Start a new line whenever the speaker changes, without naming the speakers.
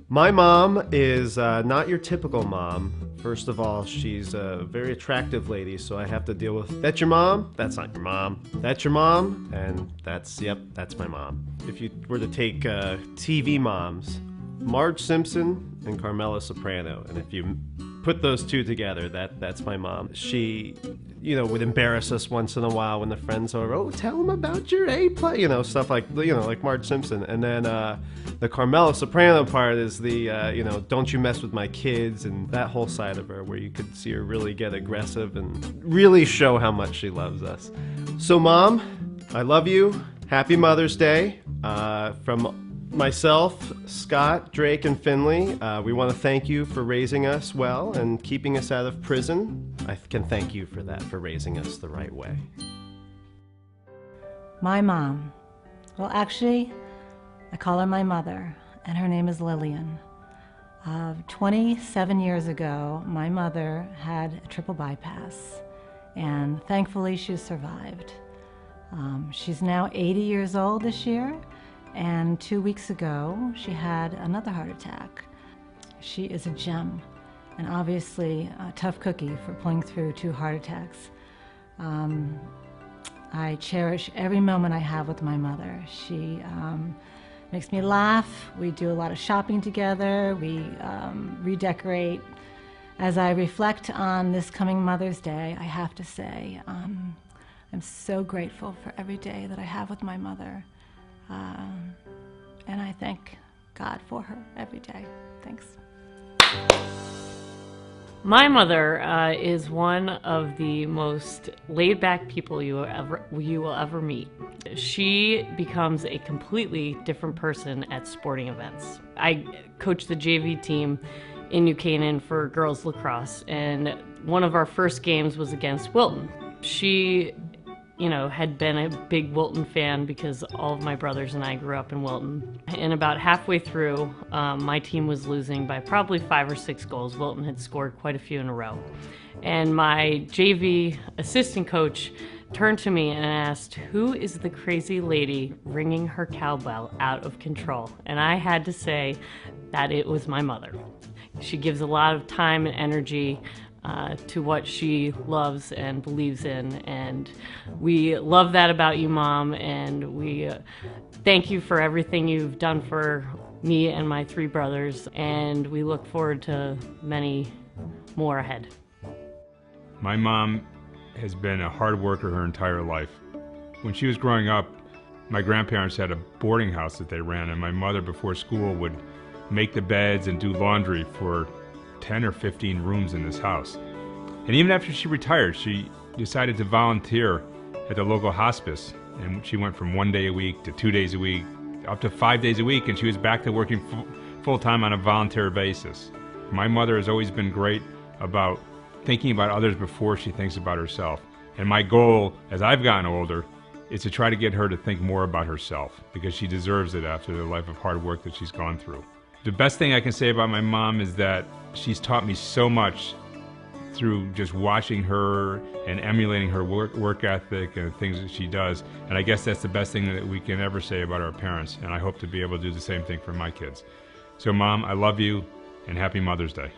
My mom is not your typical mom. First of all, she's a very attractive lady, so I have to deal with, that's your mom? That's not your mom. That's your mom? And that's, yep, that's my mom. If you were to take TV moms, Marge Simpson and Carmela Soprano, and if you put those two together, that's my mom. She, would embarrass us once in a while when the friends are over. Oh, tell them about your A play, stuff like, like Marge Simpson. And then the Carmela Soprano part is the, don't you mess with my kids, and that whole side of her where you could see her really get aggressive and really show how much she loves us. So Mom, I love you. Happy Mother's Day. From myself, Scott, Drake, and Finley, we want to thank you for raising us well and keeping us out of prison. I can thank you for that, for raising us the right way.
My mom. Well, actually, I call her my mother, and her name is Lillian. 27 years ago, my mother had a triple bypass, and thankfully she survived. She's now 80 years old this year, and 2 weeks ago, she had another heart attack. She is a gem, and obviously a tough cookie for pulling through 2 heart attacks. I cherish every moment I have with my mother. She makes me laugh. We do a lot of shopping together. We redecorate. As I reflect on this coming Mother's Day, I have to say, I'm so grateful for every day that I have with my mother. And I thank God for her every day. Thanks.
My mother is one of the most laid-back people you will ever meet. She becomes a completely different person at sporting events. I coached the JV team in New Canaan for girls lacrosse, and one of our first games was against Wilton. She had been a big Wilton fan because all of my brothers and I grew up in Wilton. And about halfway through, my team was losing by probably 5 or 6 goals. Wilton had scored quite a few in a row. And my JV assistant coach turned to me and asked, "Who is the crazy lady ringing her cowbell out of control?" And I had to say that it was my mother. She gives a lot of time and energy to what she loves and believes in, and we love that about you, Mom, and we thank you for everything you've done for me and my 3 brothers, and we look forward to many more ahead.
My mom has been a hard worker her entire life. When she was growing up, my grandparents had a boarding house that they ran, and my mother before school would make the beds and do laundry for 10 or 15 rooms in this house. And even after she retired, she decided to volunteer at the local hospice. And she went from 1 day a week to 2 days a week, up to 5 days a week, and she was back to working full-time on a volunteer basis. My mother has always been great about thinking about others before she thinks about herself. And my goal, as I've gotten older, is to try to get her to think more about herself, because she deserves it after the life of hard work that she's gone through. The best thing I can say about my mom is that she's taught me so much through just watching her and emulating her work ethic and the things that she does. And I guess that's the best thing that we can ever say about our parents. And I hope to be able to do the same thing for my kids. So Mom, I love you, and happy Mother's Day.